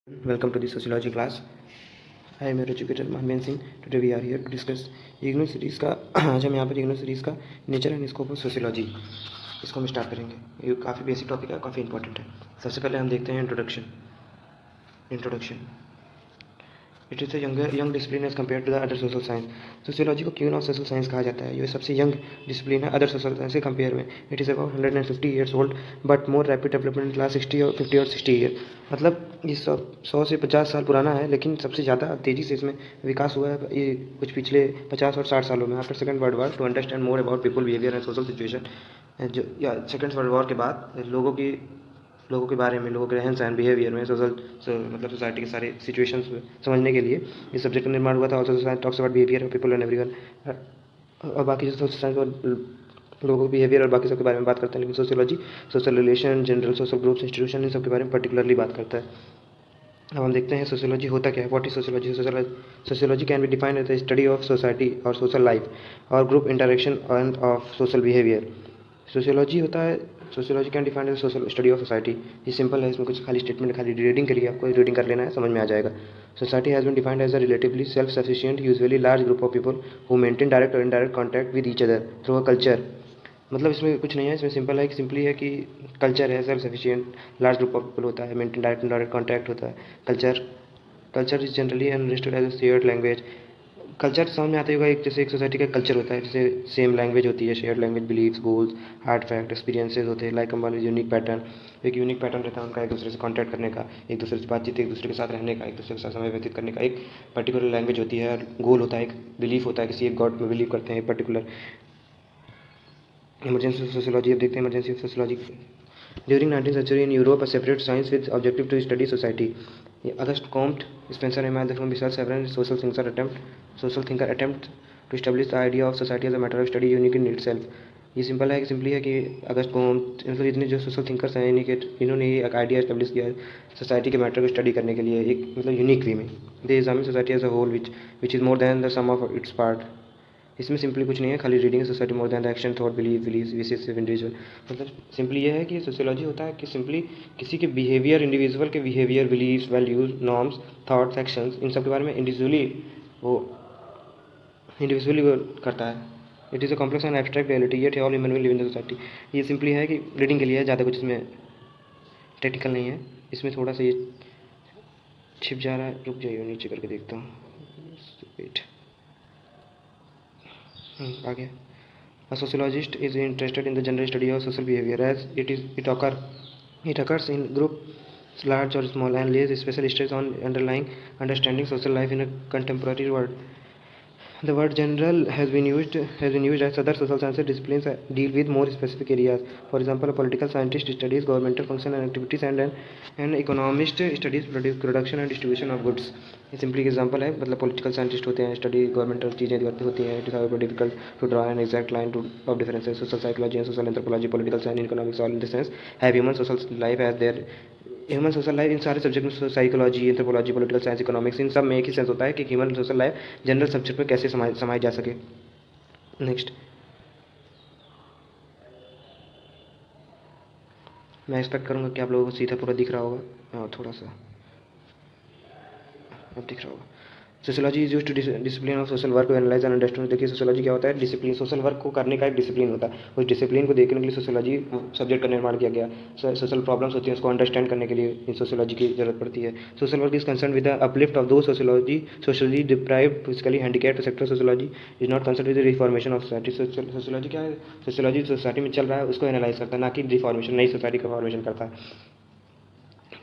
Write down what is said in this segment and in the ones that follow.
Welcome to the sociology class. I am your educator Mohammed Singh. Today we are here to discuss IGNOU series का आज हम यहाँ पर IGNOU series का nature and scope of sociology इसको हम स्टार्ट करेंगे। ये काफ़ी बेसिक टॉपिक है, काफ़ी इंपॉर्टेंट है। सबसे पहले हम देखते हैं introduction. It is young discipline as compare to the other social science. Sociology को क्यों ऑफ सोशल साइंस कहा जाता है? ये सबसे यंग डिसिप्लिन है अदर सोशल साइंस के कंपेयर में। It is about 150 years old but more rapid development last 50 और 60 ईयर। मतलब ये 100 से 50 साल पुराना है, लेकिन सबसे ज़्यादा तेज़ी से इसमें विकास हुआ है ये कुछ पिछले 50 और 60 सालों में। After second world war to understand more about people behaviour and social situation. जो या सेकेंड वर्ल्ड वॉर के बाद लोगों के बारे में, लोगों के रहन सहन, बिहेवियर में, मतलब सोसाइटी के सारे सिचुएशंस समझने के लिए इस सब्जेक्ट का निर्माण हुआ था। Also society talks about behaviour of people and everyone, और बाकी जो सोसाइटी और लोगों के बिहेवियर और बाकी सब के बारे में बात करते हैं। लेकिन sociology social relation, general social groups, institution, इन सब के बारे में पर्टिकुलरली बात करता है। अब हम देखते हैं सोशियोलॉजी होता क्या है। What is sociology? Sociology can be defined as the study of society और सोशल लाइफ और group interaction and of social behaviour. Sociology होता है, sociology can defined as social study of society. ये सिंपल है, इसमें कुछ खाली स्टेटमेंट, खाली रीडिंग करिए, आपको रीडिंग कर लेना है, समझ में आ जाएगा। Society has been defined as a relatively self sufficient usually large group of people who maintain direct और indirect contact with each other through a culture. मतलब इसमें कुछ नहीं है, इसमें सिंपल है कि सिंपली है कि कल्चर है, self sufficient, large group of people होता है, मेंटेन डायरेक्ट इनडायरेक्ट कॉन्टैक्ट होता है। Culture is generally understood as a shared language. Culture समझ में आता होगा, एक जैसे एक सोसाइटी का कल्चर होता है, जैसे सेम लैंग्वेज होती है, shared language, beliefs, goals, hard fact, experiences होते हैं, लाइक कंबाइन यूनिक पैटर्न। एक यूनिक पैटर्न रहता है उनका, एक दूसरे से कॉन्टैक्ट करने का, एक दूसरे से बातचीत, एक दूसरे के साथ रहने का, एक दूसरे के साथ समय व्यतीत करने का। एक पर्टिकुलर लैंग्वेज होती है, गोल होता है, एक बिलीफ होता है, किसी एक गॉड में बिलीव करते हैं, एक पर्टिकुलर। इमरजेंसी सोशियोलॉजी, अब देखते हैं emergency sociology. During 19th century in Europe, a separate science with objective to study society. Auguste Comte, Spencer Emile, from research several social thinker attempt to establish the idea of society as a matter of study unique in itself. ये simple है कि simply है कि अगस्त कोम्ट, मतलब इतने जो social thinkers हैं इन्होंने ये एक आइडिया इस्टेब्लिश किया है सोसाइटी के मैटर को स्टडी करने के लिए, एक मतलब यूनिक वे में। They examine society as a whole which is more than the sum of its part. इसमें सिंपली कुछ नहीं है, खाली reading society more than the action, thought, believe, विशेष इंडिविजुअल। मतलब सिंपली ये है कि सोशियोलॉजी होता है कि सिंपली किसी के बिहेवियर, इंडिविजुअल के behaviour, beliefs, values, norms, thoughts, actions, इन सब के बारे में इंडिविजुअली वो करता है। It is a complex and abstract reality yet all human live in the society. ये सिंपली है कि रीडिंग के लिए है, ज़्यादा कुछ इसमें टेक्निकल नहीं है। इसमें थोड़ा सा ये छिप जा रहा है, रुक जाइए नीचे करके देखता हूँ। वेट, आ गया। A sociologist is interested in the general study of social behavior as it occurs in groups large or small and lays special stress on underlying understanding social life in a contemporary world. The word general has been used as other social sciences disciplines deal with more specific areas. For example, a political scientist studies governmental function and activities, and an economist studies production and distribution of goods. ये simply example है, मतलब political scientist होते हैं, study governmental चीज़ें होती हैं। It is very difficult to draw an exact line to of differences. Social psychology and social anthropology, political science, economics, all in the sense have human social life as their. Human social life इन सारे subject में, psychology, anthropology, political science, economics, इन सब में एक ही sense होता है कि human social life general subject में कैसे समाई जा सके। नेक्स्ट, मैं एक्सपेक्ट करूँगा कि आप लोगों को सीधा पूरा दिख रहा होगा, और थोड़ा सा अब दिख रहा होगा। Sociology is use to discipline of social work analyse and understand. देखिए सोशियोलॉजी क्या होता है, डिसिप्लिन, सोशल वर्क को करने का एक डिसिप्लिन होता है। उस डिसिप्लिन को देखने के लिए सोशियोलॉजी सब्जेक्ट का निर्माण किया गया। सोशल प्रॉब्लम्स होती हैं, उसको अंडरस्टैंड करने के लिए इन सोशियोलॉजी की जरूरत पड़ती है। Social work is concern with the uplift of the socially deprived, physically handicapped sector. Sociology is not concern with the reformation of society. Sociology क्या है, सोशियोलॉजी सोसाइटी में चल रहा है उसको एनालाइज करता है, ना कि रिफॉर्मेशन, नई सोसाइटी का फॉर्मेशन करता है।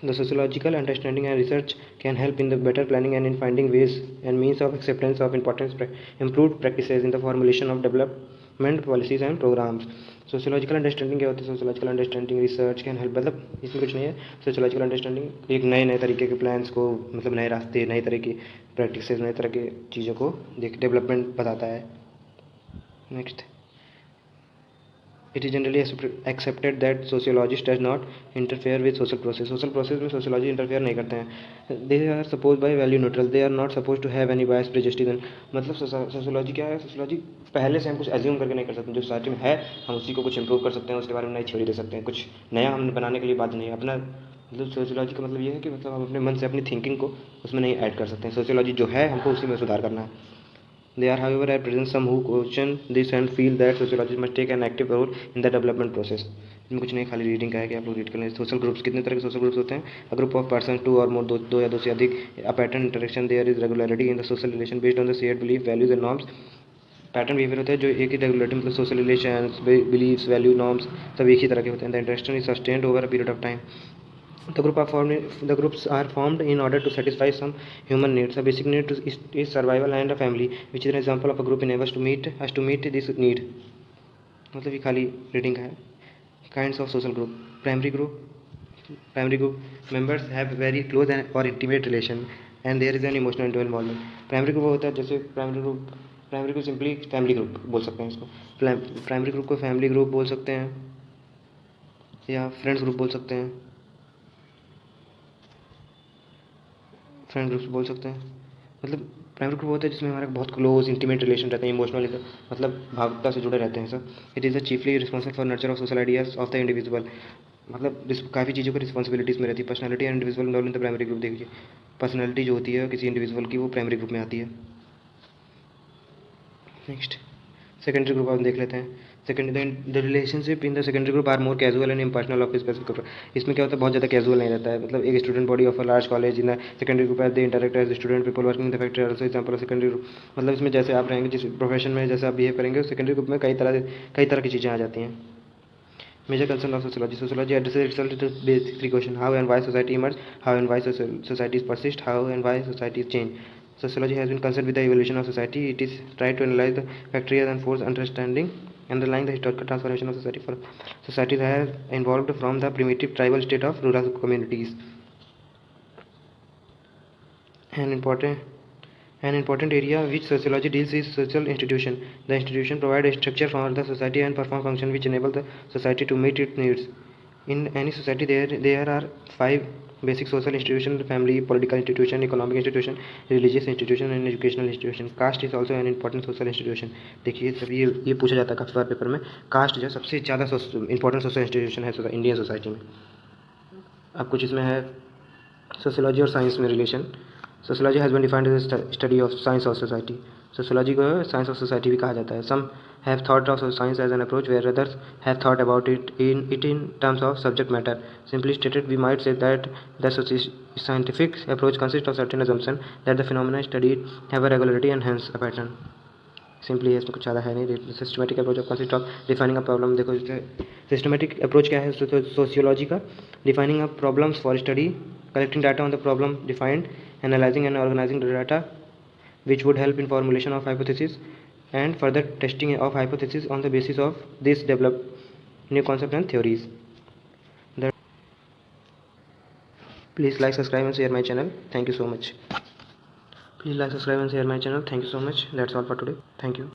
The sociological understanding and research can help in the better planning and in finding ways and means of acceptance of improved practices in the formulation of development policies and programs. Sociological understanding क्या होती है? Sociological understanding research can help, मतलब इसमें कुछ नहीं है। Sociological understanding एक नए तरीके के प्लान्स को, मतलब नए रास्ते, नए तरह की प्रैक्टिसेस, नए तरह की चीज़ों को डेवलपमेंट बताता है। Next, it is generally accepted that sociologist does not interfere with social process. Social process में sociology interfere नहीं करते हैं। They are supposed by value neutral. They are not supposed to have any bias, prejudice. मतलब sociology क्या है, sociology पहले से हम कुछ एज्यूम करके नहीं कर सकते। जो सोसाइटी में है हम उसी को कुछ इंप्रूव कर सकते हैं, उसके बारे में नई थ्योरी दे सकते हैं। कुछ नया हम बनाने के लिए बाध्य नहीं है। अपना मतलब सोशियोलॉजी का मतलब ये है कि मतलब हम अपने मन से अपनी थिंकिंग को उसमें नहीं ऐड कर सकते हैं। सोशियोलॉजी जो है हमको उसी में सुधार करना है। They are however at present some who question this and feel that sociology must take an active role in the development process. इनमें कुछ नहीं, खाली रीडिंग का है कि आप लोग रीड कर लें। सोशल ग्रुप्स, कितने तरह के सोशल ग्रुप्स होते हैं? A group of person, two or more, दो या दो से अधिक। A pattern interaction, there is regularity in the social relation based on the shared belief, values and norms. Pattern behaviour होता है जो एक ही रेगुलरिटी, मतलब social relation, beliefs, value, norms सब एक ही तरह के होते हैं। The interaction is sustained over a period of time. The groups are formed in order to satisfy some human needs. A basic need is survival, and a family, which is an example of a group, enables to meet this need. मतलब ये खाली reading का है। Kinds of social group. Primary group members have very close और intimate relation and there is an emotional involvement. Primary group होता है जैसे primary group simply family group बोल सकते हैं इसको। प्राइमरी ग्रुप को फैमिली ग्रुप बोल सकते हैं या फ्रेंड्स ग्रुप बोल सकते हैं, मतलब प्राइमरी ग्रुप होता है जिसमें हमारा बहुत क्लोज इंटीमेट रिलेशन रहते हैं, इमोशनल मतलब भावुकता से जुड़े रहते हैं सब। It is the chiefly responsible for nurture of social ideas of the individual. मतलब काफ़ी चीज़ों की रिस्पॉन्सिबिलिटीज़ में रहती है। Personality and individual role in the primary group. देखिए पर्सनैलिटी जो होती है किसी इंडिविजुअल की, वो प्राइमरी ग्रुप में आती है। नेक्स्ट सेकेंडरी ग्रुप आप देख लेते हैं। The relationship in the secondary group are more casual and impersonal of specific group. इसमें क्या होता है, बहुत ज़्यादा कैजुअल नहीं रहता है। मतलब एक student body of a large college in the secondary group as the interact as student people working in the factory also example of secondary group. मतलब इसमें जैसे आप रहेंगे, जिस प्रोफेशन में जैसे आप बिहेव करेंगे, सेकेंडरी ग्रुप में कई तरह की चीज़ें आ जाती हैं। Major concern of sociology. Sociology addresses itself to basic three questions: how and why society emerge, how and why societies persist, how and why societies change. Sociology has been concerned with the evolution of society. It is tried to analyze the factors and force understanding underlying the historical transformation of society. For societies have evolved from the primitive tribal state of rural communities. An important area which sociology deals is social institution. The institution provide a structure for the society and perform function which enable the society to meet its needs. In any society there are 5 basic social institutions: family, political institution, economic institution, religious institution and educational institution. Caste is also an important social institution. देखिए जब ये पूछा जाता है काफ़ी बार paper में, cast जो सबसे ज़्यादा इंपॉर्टेंट सोशल इंस्टीट्यूशन है इंडियन सोसाइटी में। अब कुछ इसमें है सोशियोलॉजी और साइंस में रिलेशन। Sociology has been defined as study of science of society. Sociology को साइंस ऑफ सोसाइटी भी कहा जाता है। Some have thought of science as an approach where others have thought about it in terms of subject matter. Simply stated we might say that the scientific approach consists of certain assumption that the phenomena studied have a regularity and hence a pattern. Simply इसमें कुछ ज़्यादा है नहीं। Systematic approach of consist of defining a problem. देखो systematic approach क्या है sociology का? Defining a problems for study, collecting data on the problem defined, analysing and organising the data which would help in formulation of hypothesis and further testing of hypothesis on the basis of this develop new concepts and theories. Please like, subscribe and share my channel. Thank you so much. Please like, subscribe and share my channel. Thank you so much. That's all for today. Thank you.